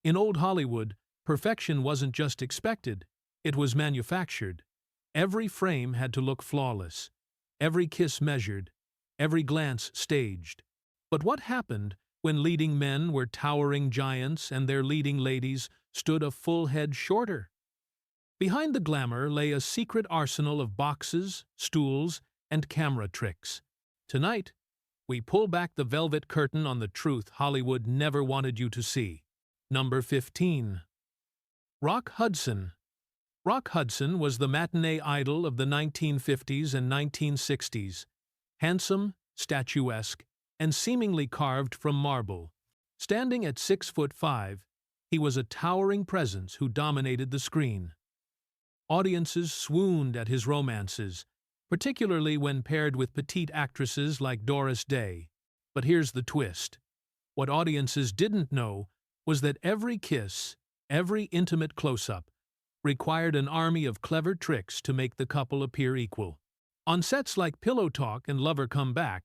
In old Hollywood, perfection wasn't just expected, it was manufactured. Every frame had to look flawless, every kiss measured, every glance staged. But what happened when leading men were towering giants and their leading ladies stood a full head shorter? Behind the glamour lay a secret arsenal of boxes, stools, and camera tricks. Tonight, we pull back the velvet curtain on the truth Hollywood never wanted you to see. Number 15. Rock Hudson. Rock Hudson was the matinee idol of the 1950s and 1960s. Handsome, statuesque, and seemingly carved from marble. Standing at 6'5", he was a towering presence who dominated the screen. Audiences swooned at his romances, particularly when paired with petite actresses like Doris Day. But here's the twist. What audiences didn't know was that every kiss, every intimate close-up, required an army of clever tricks to make the couple appear equal. On sets like Pillow Talk and Lover Come Back,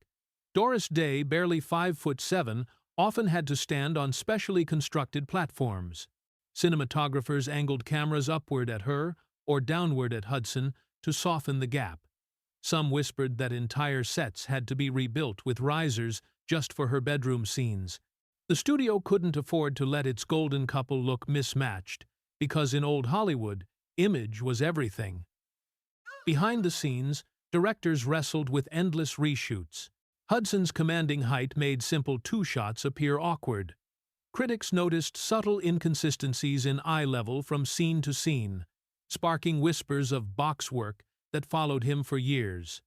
Doris Day, barely 5'7", often had to stand on specially constructed platforms. Cinematographers angled cameras upward at her or downward at Hudson to soften the gap. Some whispered that entire sets had to be rebuilt with risers just for her bedroom scenes. The studio couldn't afford to let its golden couple look mismatched, because in old Hollywood, image was everything. Behind the scenes, directors wrestled with endless reshoots. Hudson's commanding height made simple two-shots appear awkward. Critics noticed subtle inconsistencies in eye level from scene to scene, sparking whispers of box work that followed him for years.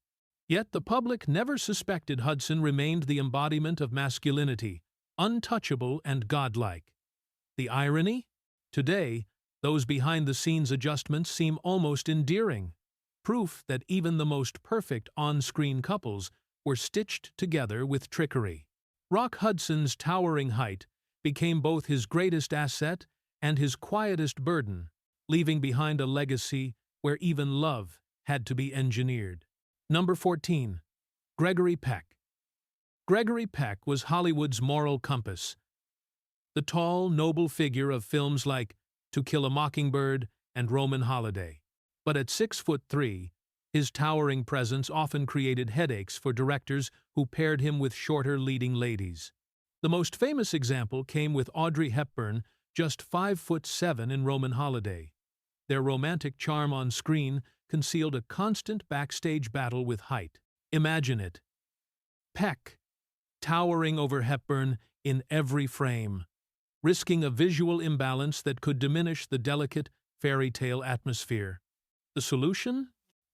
Yet the public never suspected Hudson remained the embodiment of masculinity, untouchable and godlike. The irony? Today, those behind-the-scenes adjustments seem almost endearing, proof that even the most perfect on-screen couples were stitched together with trickery. Rock Hudson's towering height became both his greatest asset and his quietest burden, leaving behind a legacy where even love had to be engineered. Number 14. Gregory Peck. Gregory Peck was Hollywood's moral compass. The tall, noble figure of films like To Kill a Mockingbird and Roman Holiday. But at 6'3", his towering presence often created headaches for directors who paired him with shorter leading ladies. The most famous example came with Audrey Hepburn, just 5'7" in Roman Holiday. Their romantic charm on screen concealed a constant backstage battle with height. Imagine it. Peck, towering over Hepburn in every frame, risking a visual imbalance that could diminish the delicate fairy tale atmosphere. The solution?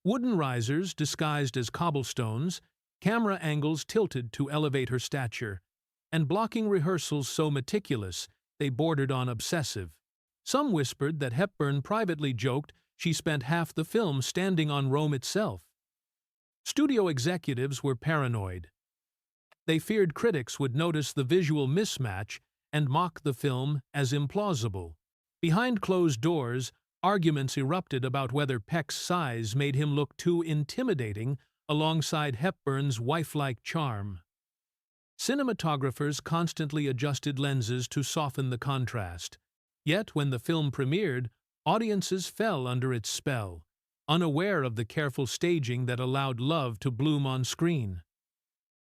Wooden risers disguised as cobblestones, camera angles tilted to elevate her stature, and blocking rehearsals so meticulous they bordered on obsessive. Some whispered that Hepburn privately joked she spent half the film standing on Rome itself. Studio executives were paranoid. They feared critics would notice the visual mismatch and mock the film as implausible. Behind closed doors, arguments erupted about whether Peck's size made him look too intimidating alongside Hepburn's wife-like charm. Cinematographers constantly adjusted lenses to soften the contrast. Yet when the film premiered, audiences fell under its spell, unaware of the careful staging that allowed love to bloom on screen.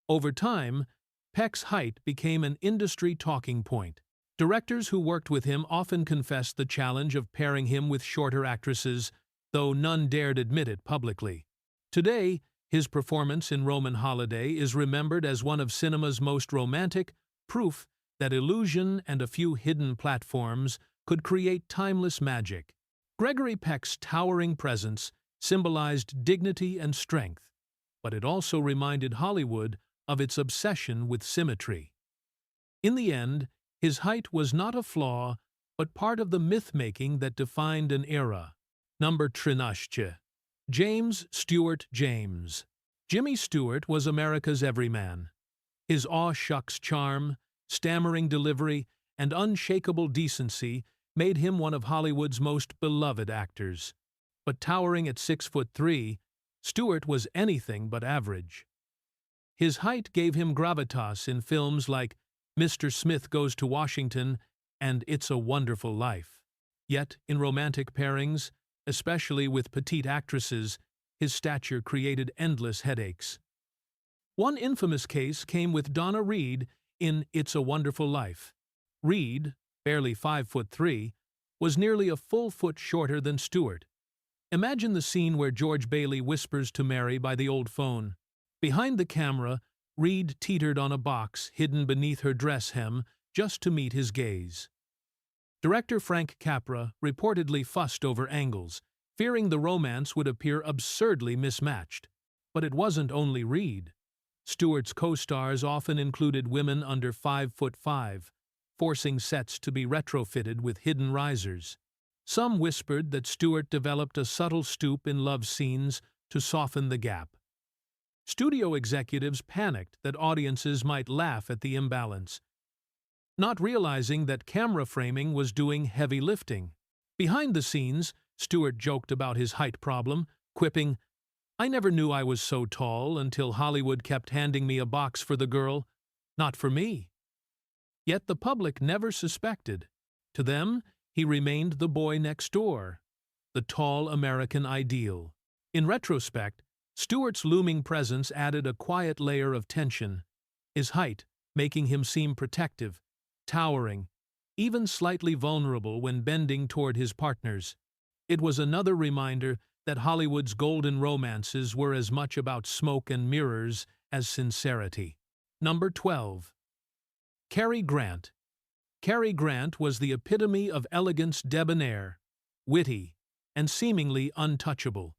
Over time, Peck's height became an industry talking point. Directors who worked with him often confessed the challenge of pairing him with shorter actresses, though none dared admit it publicly. Today, his performance in Roman Holiday is remembered as one of cinema's most romantic, proof that illusion and a few hidden platforms could create timeless magic. Gregory Peck's towering presence symbolized dignity and strength, but it also reminded Hollywood of its obsession with symmetry. In the end, his height was not a flaw, but part of the myth-making that defined an era. Number 13. James Stewart James. Jimmy Stewart was America's everyman. His aw-shucks charm, stammering delivery, and unshakable decency made him one of Hollywood's most beloved actors. But towering at 6'3", Stewart was anything but average. His height gave him gravitas in films like Mr. Smith Goes to Washington and It's a Wonderful Life. Yet, in romantic pairings, especially with petite actresses, his stature created endless headaches. One infamous case came with Donna Reed in It's a Wonderful Life. Reed, barely 5'3", was nearly a full foot shorter than Stewart. Imagine the scene where George Bailey whispers to Mary by the old phone. Behind the camera, Reed teetered on a box hidden beneath her dress hem just to meet his gaze. Director Frank Capra reportedly fussed over angles, fearing the romance would appear absurdly mismatched. But it wasn't only Reed. Stewart's co-stars often included women under 5'5", forcing sets to be retrofitted with hidden risers. Some whispered that Stewart developed a subtle stoop in love scenes to soften the gap. Studio executives panicked that audiences might laugh at the imbalance, not realizing that camera framing was doing heavy lifting. Behind the scenes, Stewart joked about his height problem, quipping, "I never knew I was so tall until Hollywood kept handing me a box for the girl, not for me." Yet the public never suspected. To them, he remained the boy next door, the tall American ideal. In retrospect, Stewart's looming presence added a quiet layer of tension, his height making him seem protective, towering, even slightly vulnerable when bending toward his partners. It was another reminder that Hollywood's golden romances were as much about smoke and mirrors as sincerity. Number 12. Cary Grant. Cary Grant was the epitome of elegance, debonair, witty, and seemingly untouchable.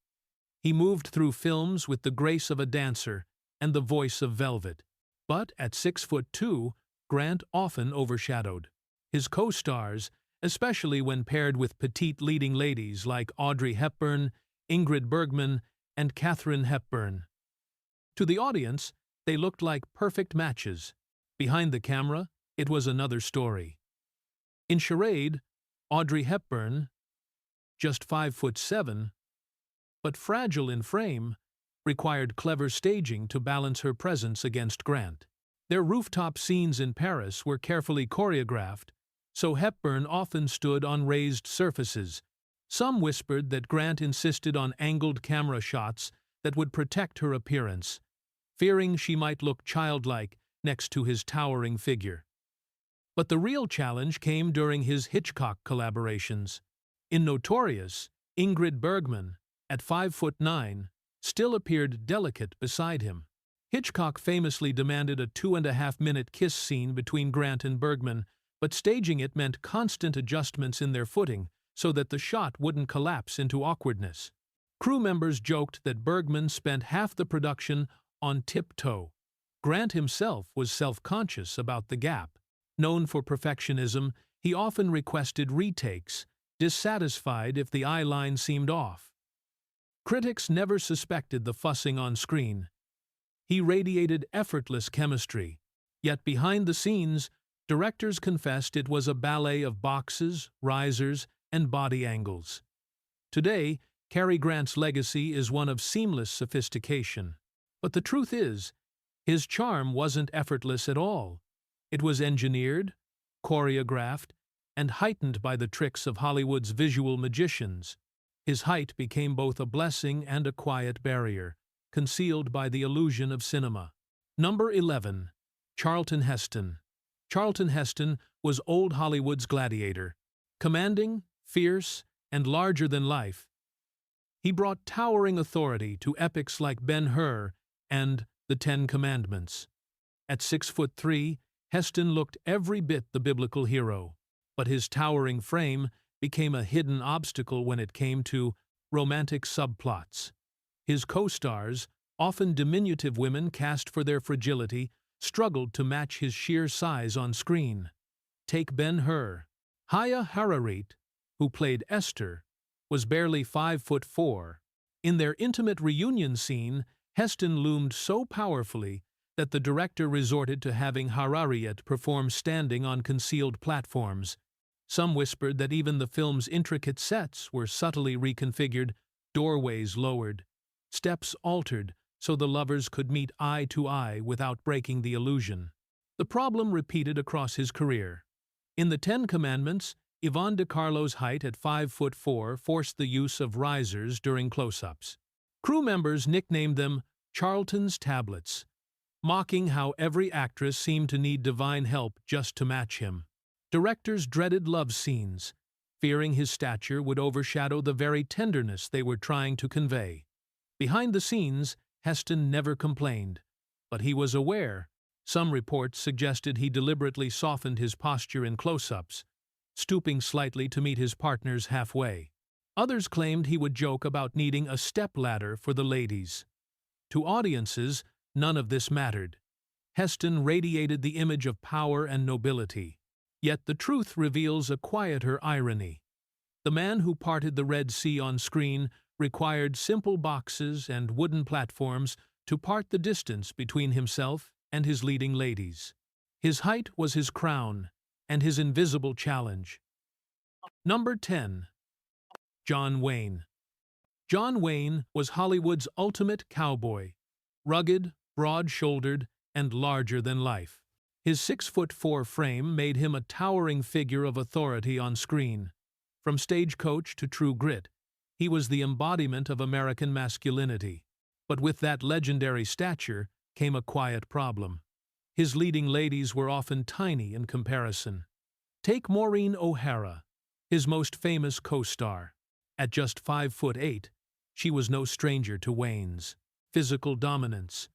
He moved through films with the grace of a dancer and the voice of velvet. But at 6'2", Grant often overshadowed his co-stars, especially when paired with petite leading ladies like Audrey Hepburn, Ingrid Bergman, and Katharine Hepburn. To the audience, they looked like perfect matches. Behind the camera, it was another story. In Charade, Audrey Hepburn, just 5'7", but fragile in frame, required clever staging to balance her presence against Grant. Their rooftop scenes in Paris were carefully choreographed, so Hepburn often stood on raised surfaces. Some whispered that Grant insisted on angled camera shots that would protect her appearance, fearing she might look childlike next to his towering figure. But the real challenge came during his Hitchcock collaborations. In Notorious, Ingrid Bergman, at 5'9", still appeared delicate beside him. Hitchcock famously demanded a 2.5-minute kiss scene between Grant and Bergman, but staging it meant constant adjustments in their footing so that the shot wouldn't collapse into awkwardness. Crew members joked that Bergman spent half the production on tiptoe. Grant himself was self-conscious about the gap. Known for perfectionism, he often requested retakes, dissatisfied if the eye line seemed off. Critics never suspected the fussing on screen. He radiated effortless chemistry, yet behind the scenes, directors confessed it was a ballet of boxes, risers, and body angles. Today, Cary Grant's legacy is one of seamless sophistication. But the truth is, his charm wasn't effortless at all. It was engineered, choreographed, and heightened by the tricks of Hollywood's visual magicians. His height became both a blessing and a quiet barrier, concealed by the illusion of cinema. Number 11. Charlton Heston. Charlton Heston was old Hollywood's gladiator. Commanding, fierce, and larger than life, he brought towering authority to epics like Ben-Hur and The Ten Commandments. At 6'3", Heston looked every bit the biblical hero, but his towering frame became a hidden obstacle when it came to romantic subplots. His co-stars, often diminutive women cast for their fragility, struggled to match his sheer size on screen. Take Ben-Hur. Haya Hararit, who played Esther, was barely 5'4". In their intimate reunion scene, Heston loomed so powerfully that the director resorted to having Harariet perform standing on concealed platforms. Some whispered that even the film's intricate sets were subtly reconfigured, doorways lowered, steps altered so the lovers could meet eye to eye without breaking the illusion. The problem repeated across his career. In the Ten Commandments, Yvonne de Carlo's height at 5'4" forced the use of risers during close-ups. Crew members nicknamed them Charlton's tablets, mocking how every actress seemed to need divine help just to match him. Directors dreaded love scenes, fearing his stature would overshadow the very tenderness they were trying to convey. Behind the scenes, Heston never complained, but he was aware. Some reports suggested he deliberately softened his posture in close-ups, stooping slightly to meet his partners halfway. Others claimed he would joke about needing a step-ladder for the ladies. To audiences, none of this mattered. Heston radiated the image of power and nobility. Yet the truth reveals a quieter irony. The man who parted the Red Sea on screen required simple boxes and wooden platforms to part the distance between himself and his leading ladies. His height was his crown, and his invisible challenge. Number 10. John Wayne. John Wayne was Hollywood's ultimate cowboy, rugged, broad-shouldered, and larger than life. His 6'4" frame made him a towering figure of authority on screen. From stagecoach to true grit, he was the embodiment of American masculinity. But with that legendary stature came a quiet problem. His leading ladies were often tiny in comparison. Take Maureen O'Hara, his most famous co-star. At just 5'8", she was no stranger to Wayne's physical dominance.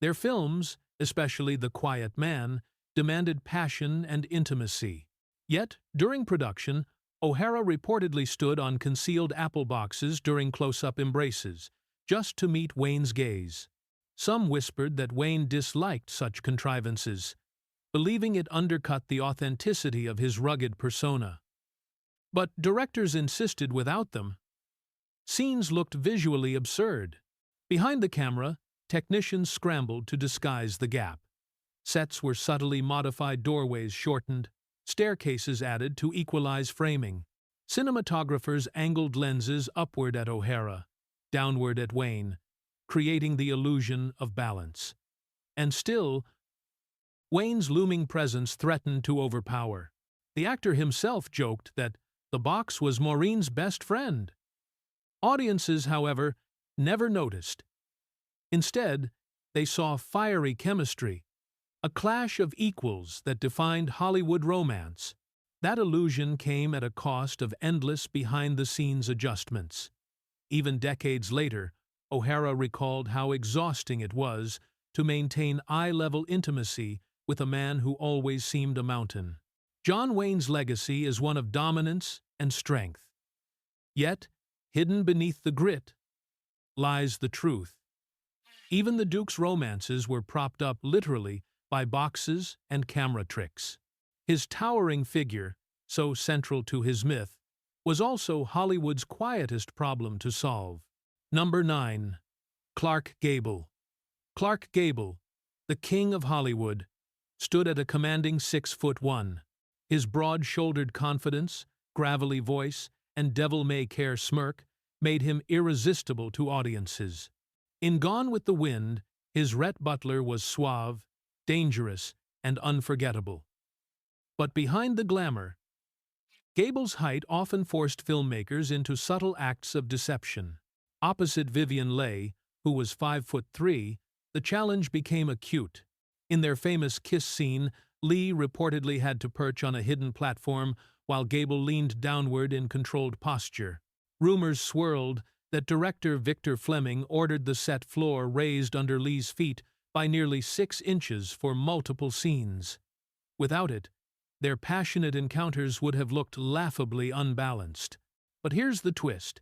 Their films, especially The Quiet Man, demanded passion and intimacy. Yet, during production, O'Hara reportedly stood on concealed apple boxes during close-up embraces, just to meet Wayne's gaze. Some whispered that Wayne disliked such contrivances, believing it undercut the authenticity of his rugged persona. But directors insisted without them. Scenes looked visually absurd. Behind the camera, technicians scrambled to disguise the gap. Sets were subtly modified, doorways shortened, staircases added to equalize framing. Cinematographers angled lenses upward at O'Hara, downward at Wayne, creating the illusion of balance. And still, Wayne's looming presence threatened to overpower. The actor himself joked that the box was Maureen's best friend. Audiences, however, never noticed. Instead, they saw fiery chemistry, a clash of equals that defined Hollywood romance. That illusion came at a cost of endless behind-the-scenes adjustments. Even decades later, O'Hara recalled how exhausting it was to maintain eye-level intimacy with a man who always seemed a mountain. John Wayne's legacy is one of dominance and strength. Yet, hidden beneath the grit lies the truth. Even the Duke's romances were propped up literally by boxes and camera tricks. His towering figure, so central to his myth, was also Hollywood's quietest problem to solve. Number 9. Clark Gable. Clark Gable, the king of Hollywood, stood at a commanding 6'1". His broad-shouldered confidence, gravelly voice, and devil-may-care smirk made him irresistible to audiences. In Gone with the Wind, his Rhett Butler was suave, dangerous, and unforgettable. But behind the glamour, Gable's height often forced filmmakers into subtle acts of deception. Opposite Vivien Leigh, who was 5'3", the challenge became acute. In their famous kiss scene, Leigh reportedly had to perch on a hidden platform while Gable leaned downward in controlled posture. Rumors swirled that director Victor Fleming ordered the set floor raised under Leigh's feet by nearly 6 inches for multiple scenes. Without it, their passionate encounters would have looked laughably unbalanced. But here's the twist.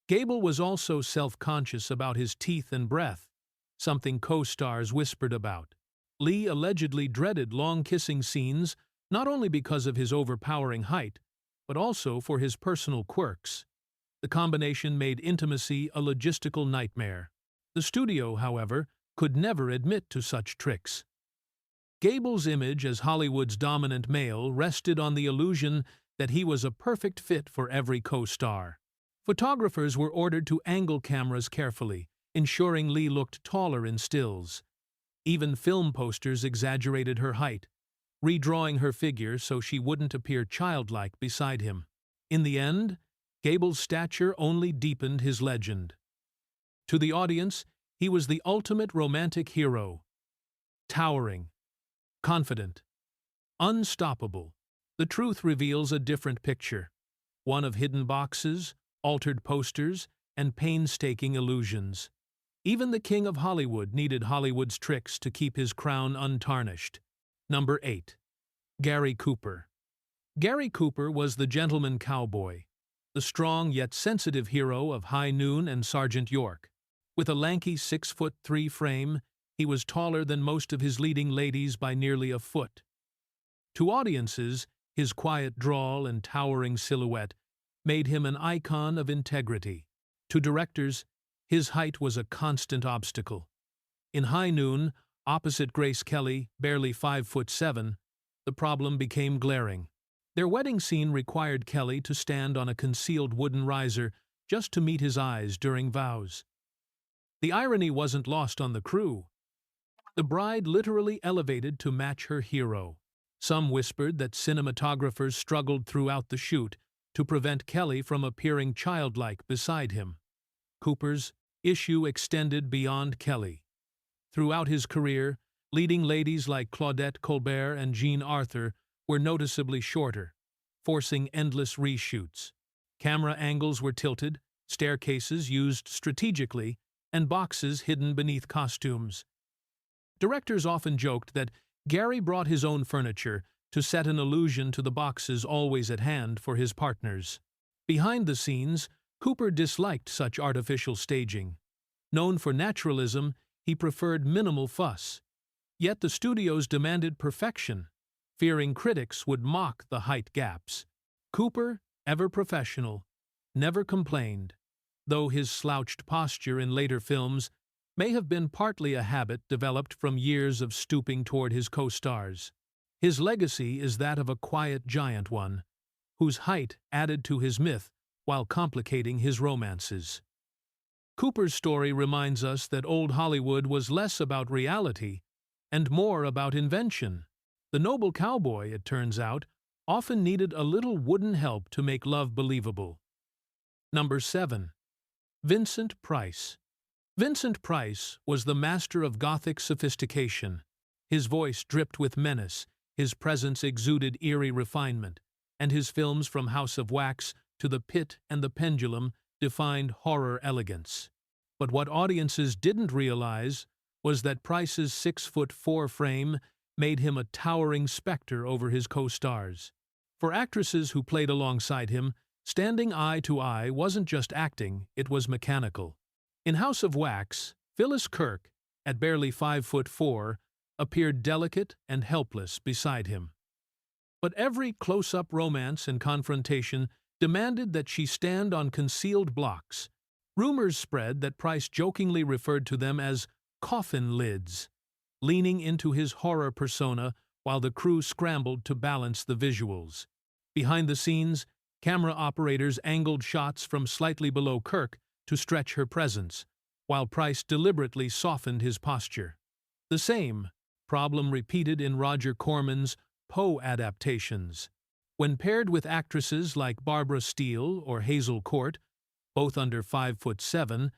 Gable was also self-conscious about his teeth and breath, something co-stars whispered about. Leigh allegedly dreaded long kissing scenes, not only because of his overpowering height, but also for his personal quirks. The combination made intimacy a logistical nightmare. The studio, however, could never admit to such tricks. Gable's image as Hollywood's dominant male rested on the illusion that he was a perfect fit for every co-star. Photographers were ordered to angle cameras carefully, ensuring Leigh looked taller in stills. Even film posters exaggerated her height, redrawing her figure so she wouldn't appear childlike beside him. In the end, Gable's stature only deepened his legend. To the audience, he was the ultimate romantic hero. Towering, confident, unstoppable. The truth reveals a different picture, one of hidden boxes, altered posters, and painstaking illusions. Even the king of Hollywood needed Hollywood's tricks to keep his crown untarnished. Number 8. Gary Cooper. Gary Cooper was the gentleman cowboy, the strong yet sensitive hero of High Noon and Sergeant York. With a lanky 6'3" frame, he was taller than most of his leading ladies by nearly a foot. To audiences, his quiet drawl and towering silhouette made him an icon of integrity. To directors, his height was a constant obstacle. In High Noon, opposite Grace Kelly, barely 5'7", the problem became glaring. Their wedding scene required Kelly to stand on a concealed wooden riser just to meet his eyes during vows. The irony wasn't lost on the crew. The bride literally elevated to match her hero. Some whispered that cinematographers struggled throughout the shoot to prevent Kelly from appearing childlike beside him. Cooper's issue extended beyond Kelly. Throughout his career, leading ladies like Claudette Colbert and Jean Arthur were noticeably shorter, forcing endless reshoots. Camera angles were tilted, staircases used strategically, and boxes hidden beneath costumes. Directors often joked that Gary brought his own furniture to set an illusion to the boxes always at hand for his partners. Behind the scenes, Cooper disliked such artificial staging. Known for naturalism, he preferred minimal fuss. Yet the studios demanded perfection, fearing critics would mock the height gaps. Cooper, ever professional, never complained, though his slouched posture in later films may have been partly a habit developed from years of stooping toward his co-stars. His legacy is that of a quiet giant one, whose height added to his myth while complicating his romances. Cooper's story reminds us that old Hollywood was less about reality and more about invention. The noble cowboy, it turns out, often needed a little wooden help to make love believable. Number 7. Vincent Price. Vincent Price was the master of Gothic sophistication. His voice dripped with menace, his presence exuded eerie refinement, and his films from House of Wax to The Pit and the Pendulum defined horror elegance. But what audiences didn't realize was that Price's 6'4" frame made him a towering specter over his co-stars. For actresses who played alongside him, standing eye to eye wasn't just acting, it was mechanical. In House of Wax, Phyllis Kirk, at barely 5'4", appeared delicate and helpless beside him. But every close-up romance and confrontation demanded that she stand on concealed blocks. Rumors spread that Price jokingly referred to them as coffin lids, leaning into his horror persona while the crew scrambled to balance the visuals. Behind the scenes, camera operators angled shots from slightly below Kirk to stretch her presence, while Price deliberately softened his posture. The same problem repeated in Roger Corman's Poe adaptations. When paired with actresses like Barbara Steele or Hazel Court, both under 5'7",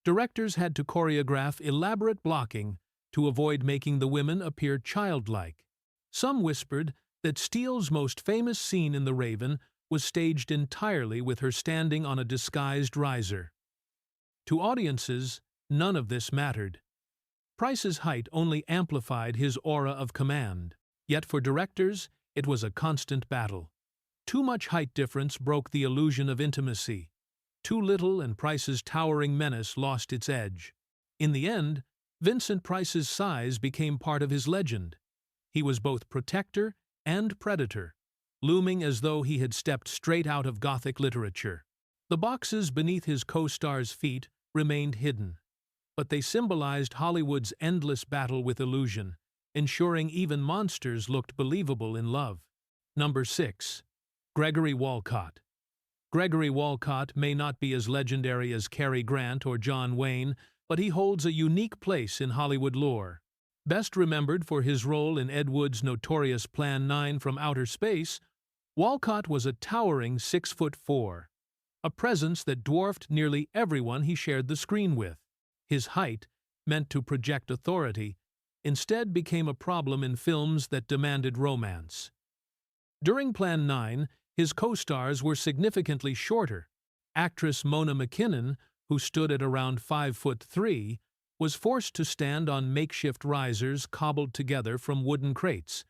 directors had to choreograph elaborate blocking to avoid making the women appear childlike. Some whispered that Steele's most famous scene in The Raven was staged entirely with her standing on a disguised riser. To audiences, none of this mattered. Price's height only amplified his aura of command, yet for directors, it was a constant battle. Too much height difference broke the illusion of intimacy. Too little and Price's towering menace lost its edge. In the end, Vincent Price's size became part of his legend. He was both protector and predator, looming as though he had stepped straight out of Gothic literature. The boxes beneath his co-stars' feet remained hidden, but they symbolized Hollywood's endless battle with illusion, ensuring even monsters looked believable in love. Number 6. Gregory Walcott. Gregory Walcott may not be as legendary as Cary Grant or John Wayne, but he holds a unique place in Hollywood lore. Best remembered for his role in Ed Wood's notorious Plan 9 from Outer Space, Walcott was a towering 6'4", a presence that dwarfed nearly everyone he shared the screen with. His height, meant to project authority, instead became a problem in films that demanded romance. During Plan 9, his co-stars were significantly shorter. Actress Mona McKinnon, who stood at around 5'3", was forced to stand on makeshift risers cobbled together from wooden crates.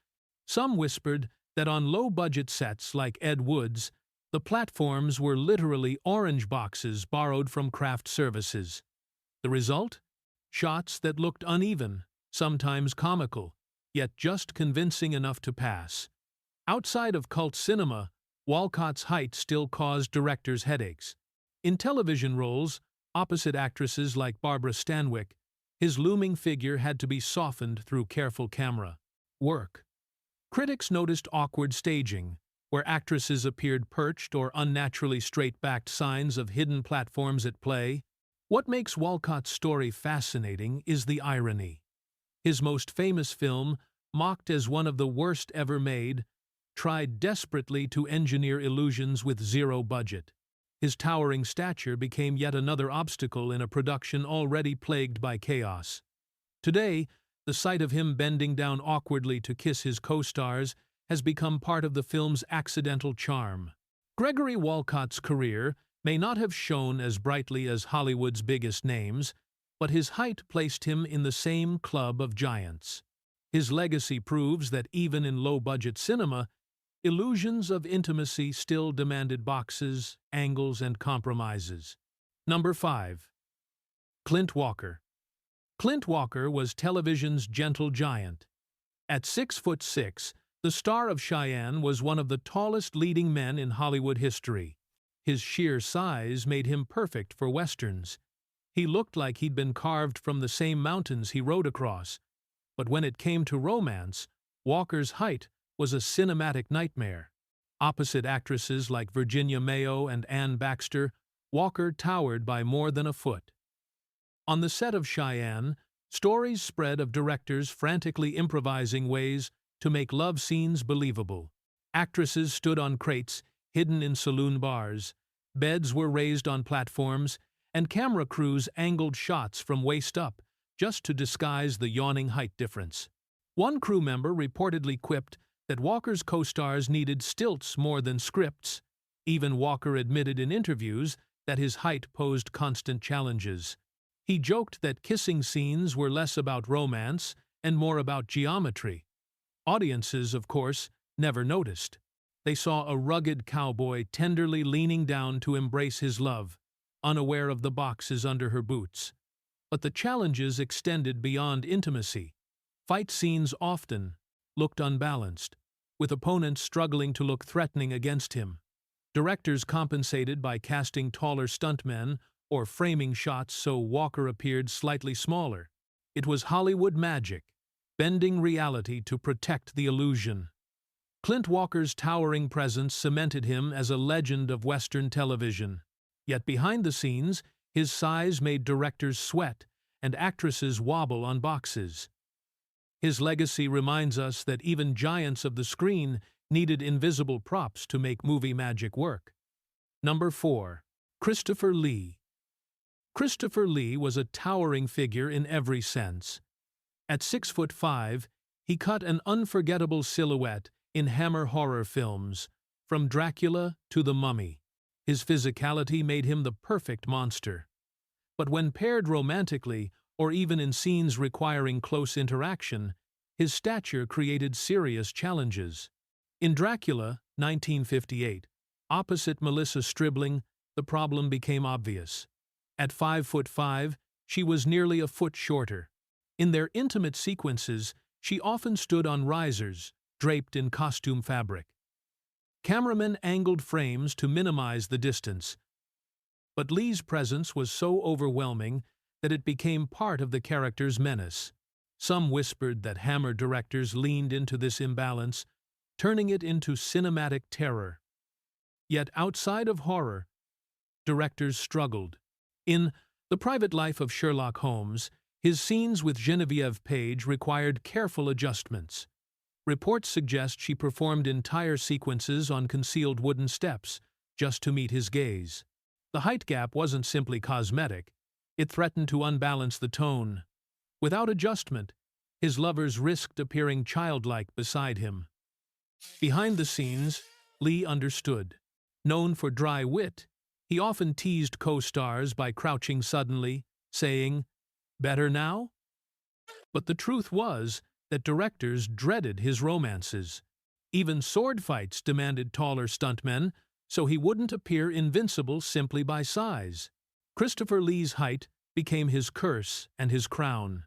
Some whispered that on low-budget sets like Ed Wood's, the platforms were literally orange boxes borrowed from craft services. The result? Shots that looked uneven, sometimes comical, yet just convincing enough to pass. Outside of cult cinema, Walcott's height still caused directors headaches. In television roles, opposite actresses like Barbara Stanwyck, his looming figure had to be softened through careful camera work. Critics noticed awkward staging, where actresses appeared perched or unnaturally straight-backed, signs of hidden platforms at play. What makes Walcott's story fascinating is the irony. His most famous film, mocked as one of the worst ever made, tried desperately to engineer illusions with zero budget. His towering stature became yet another obstacle in a production already plagued by chaos. Today, the sight of him bending down awkwardly to kiss his co-stars has become part of the film's accidental charm. Gregory Walcott's career may not have shone as brightly as Hollywood's biggest names, but his height placed him in the same club of giants. His legacy proves that even in low-budget cinema, illusions of intimacy still demanded boxes, angles, and compromises. Number 5. Clint Walker. Clint Walker was television's gentle giant. At 6'6", the star of Cheyenne was one of the tallest leading men in Hollywood history. His sheer size made him perfect for westerns. He looked like he'd been carved from the same mountains he rode across. But when it came to romance, Walker's height was a cinematic nightmare. Opposite actresses like Virginia Mayo and Ann Baxter, Walker towered by more than a foot. On the set of Cheyenne, stories spread of directors frantically improvising ways to make love scenes believable. Actresses stood on crates, hidden in saloon bars. Beds were raised on platforms, and camera crews angled shots from waist up just to disguise the yawning height difference. One crew member reportedly quipped that Walker's co-stars needed stilts more than scripts. Even Walker admitted in interviews that his height posed constant challenges. He joked that kissing scenes were less about romance and more about geometry. Audiences, of course, never noticed. They saw a rugged cowboy tenderly leaning down to embrace his love, unaware of the boxes under her boots. But the challenges extended beyond intimacy. Fight scenes often looked unbalanced, with opponents struggling to look threatening against him. Directors compensated by casting taller stuntmen or framing shots so Walker appeared slightly smaller. It was Hollywood magic, bending reality to protect the illusion. Clint Walker's towering presence cemented him as a legend of Western television. Yet behind the scenes, his size made directors sweat and actresses wobble on boxes. His legacy reminds us that even giants of the screen needed invisible props to make movie magic work. Number 4. Christopher Lee. Christopher Lee was a towering figure in every sense. At 6'5", he cut an unforgettable silhouette in Hammer horror films, from Dracula to The Mummy. His physicality made him the perfect monster. But when paired romantically, or even in scenes requiring close interaction, his stature created serious challenges. In Dracula, 1958, opposite Melissa Stribling, the problem became obvious. At 5'5", she was nearly a foot shorter. In their intimate sequences, she often stood on risers, draped in costume fabric. Cameramen angled frames to minimize the distance, but Lee's presence was so overwhelming that it became part of the character's menace. Some whispered that Hammer directors leaned into this imbalance, turning it into cinematic terror. Yet outside of horror, directors struggled. In The Private Life of Sherlock Holmes, His scenes with Genevieve Page required careful adjustments. Reports suggest she performed entire sequences on concealed wooden steps just to meet his gaze. The height gap wasn't simply cosmetic, it threatened to unbalance the tone. Without adjustment, his lovers risked appearing childlike beside him. Behind the scenes, Lee understood. Known for dry wit, he often teased co-stars by crouching suddenly, saying, "Better now?" But the truth was that directors dreaded his romances. Even sword fights demanded taller stuntmen, so he wouldn't appear invincible simply by size. Christopher Lee's height became his curse and his crown.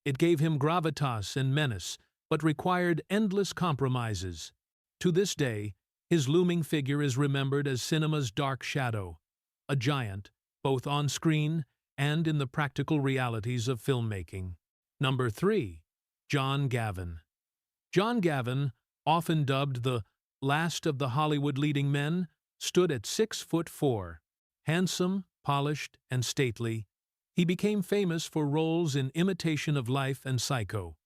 It gave him gravitas and menace, but required endless compromises. To this day, his looming figure is remembered as cinema's dark shadow, a giant, both on screen and in the practical realities of filmmaking. Number 3. John Gavin. John Gavin, often dubbed the last of the Hollywood leading men, stood at 6'4". Handsome, polished, and stately, he became famous for roles in Imitation of Life and Psycho.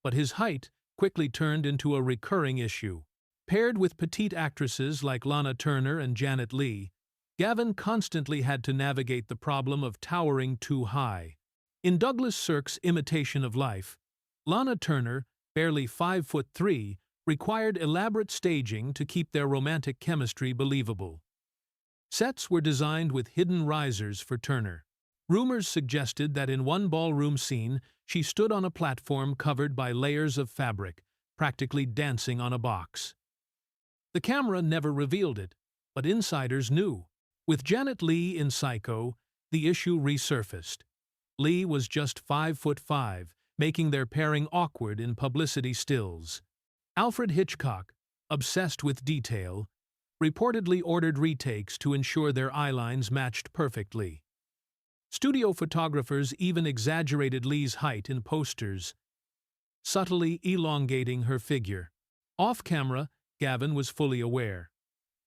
But his height quickly turned into a recurring issue. Paired with petite actresses like Lana Turner and Janet Leigh, Gavin constantly had to navigate the problem of towering too high. In Douglas Sirk's Imitation of Life, Lana Turner, barely 5'3", required elaborate staging to keep their romantic chemistry believable. Sets were designed with hidden risers for Turner. Rumors suggested that in one ballroom scene, she stood on a platform covered by layers of fabric, practically dancing on a box. The camera never revealed it, but insiders knew. With Janet Leigh in Psycho, the issue resurfaced. Leigh was just 5'5", making their pairing awkward in publicity stills. Alfred Hitchcock, obsessed with detail, reportedly ordered retakes to ensure their eyelines matched perfectly. Studio photographers even exaggerated Leigh's height in posters, subtly elongating her figure. Off-camera, Gavin was fully aware.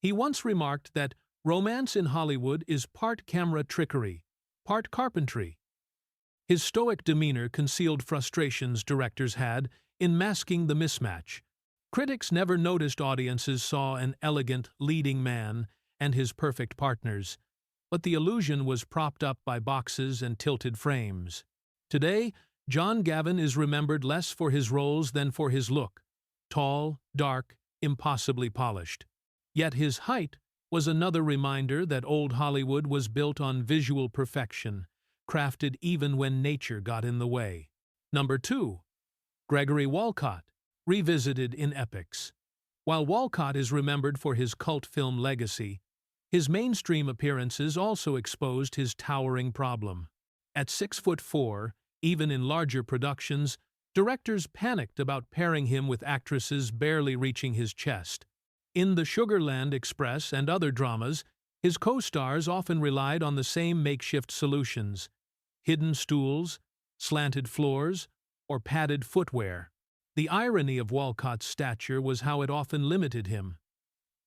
He once remarked that romance in Hollywood is part camera trickery, part carpentry. His stoic demeanor concealed frustrations directors had in masking the mismatch. Critics never noticed audiences saw an elegant, leading man and his perfect partners, but the illusion was propped up by boxes and tilted frames. Today, John Gavin is remembered less for his roles than for his look, tall, dark, impossibly polished. Yet his height was another reminder that old Hollywood was built on visual perfection, crafted even when nature got in the way. Number 2. Gregory Walcott, revisited in epics. While Walcott is remembered for his cult film legacy, his mainstream appearances also exposed his towering problem. At 6'4", even in larger productions, directors panicked about pairing him with actresses barely reaching his chest. In the Sugarland Express and other dramas, his co-stars often relied on the same makeshift solutions: hidden stools, slanted floors, or padded footwear. The irony of Walcott's stature was how it often limited him.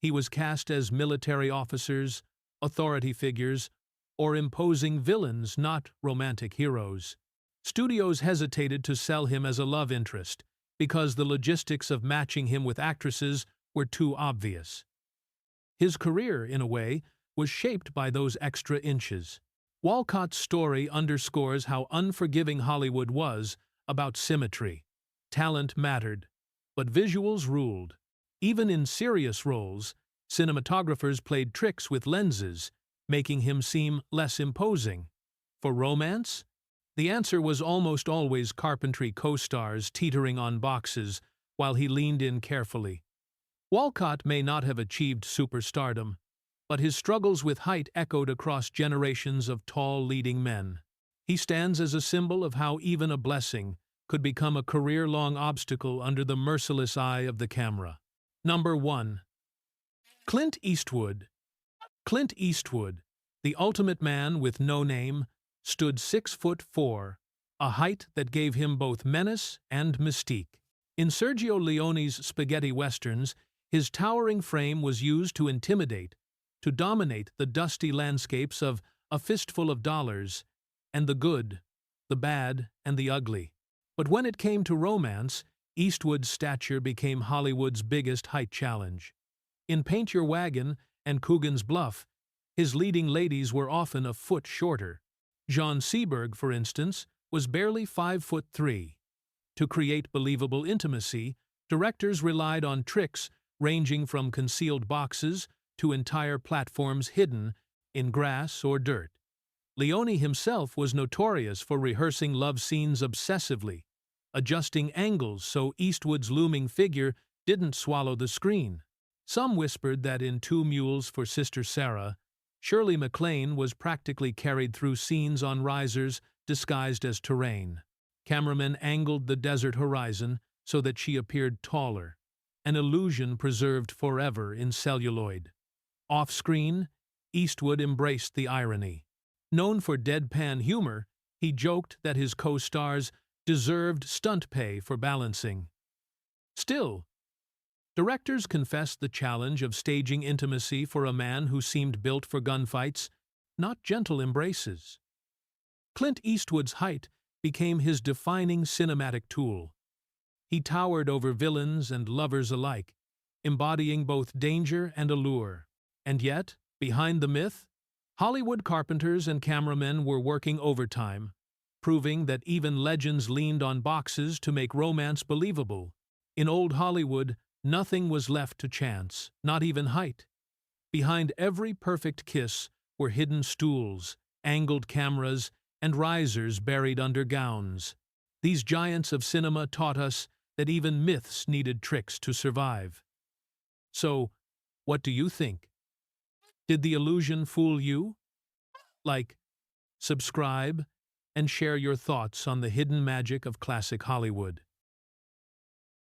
He was cast as military officers, authority figures, or imposing villains, not romantic heroes. Studios hesitated to sell him as a love interest because the logistics of matching him with actresses were too obvious. His career, in a way, was shaped by those extra inches. Walcott's story underscores how unforgiving Hollywood was about symmetry. Talent mattered, but visuals ruled. Even in serious roles, cinematographers played tricks with lenses, making him seem less imposing. For romance, the answer was almost always carpentry co-stars teetering on boxes while he leaned in carefully. Walcott may not have achieved superstardom, but his struggles with height echoed across generations of tall leading men. He stands as a symbol of how even a blessing could become a career-long obstacle under the merciless eye of the camera. Number 1. Clint Eastwood. Clint Eastwood, the ultimate man with no name, stood 6'4", a height that gave him both menace and mystique. In Sergio Leone's spaghetti westerns, his towering frame was used to intimidate, to dominate the dusty landscapes of A Fistful of Dollars and The Good, the bad, and the ugly. But when it came to romance, Eastwood's stature became Hollywood's biggest height challenge. In Paint Your Wagon and Coogan's Bluff, his leading ladies were often a foot shorter. Jean Seberg, for instance, was barely 5'3". To create believable intimacy, directors relied on tricks ranging from concealed boxes to entire platforms hidden in grass or dirt. Leone himself was notorious for rehearsing love scenes obsessively, adjusting angles so Eastwood's looming figure didn't swallow the screen. Some whispered that in Two Mules for Sister Sarah, Shirley MacLaine was practically carried through scenes on risers disguised as terrain. Cameramen angled the desert horizon so that she appeared taller, an illusion preserved forever in celluloid. Off-screen, Eastwood embraced the irony. Known for deadpan humor, he joked that his co-stars deserved stunt pay for balancing. Still, directors confessed the challenge of staging intimacy for a man who seemed built for gunfights, not gentle embraces. Clint Eastwood's height became his defining cinematic tool. He towered over villains and lovers alike, embodying both danger and allure. And yet, behind the myth, Hollywood carpenters and cameramen were working overtime, proving that even legends leaned on boxes to make romance believable. In old Hollywood, nothing was left to chance, not even height. Behind every perfect kiss were hidden stools, angled cameras, and risers buried under gowns. These giants of cinema taught us that even myths needed tricks to survive. So, what do you think? Did the illusion fool you? Like, subscribe, and share your thoughts on the hidden magic of classic Hollywood.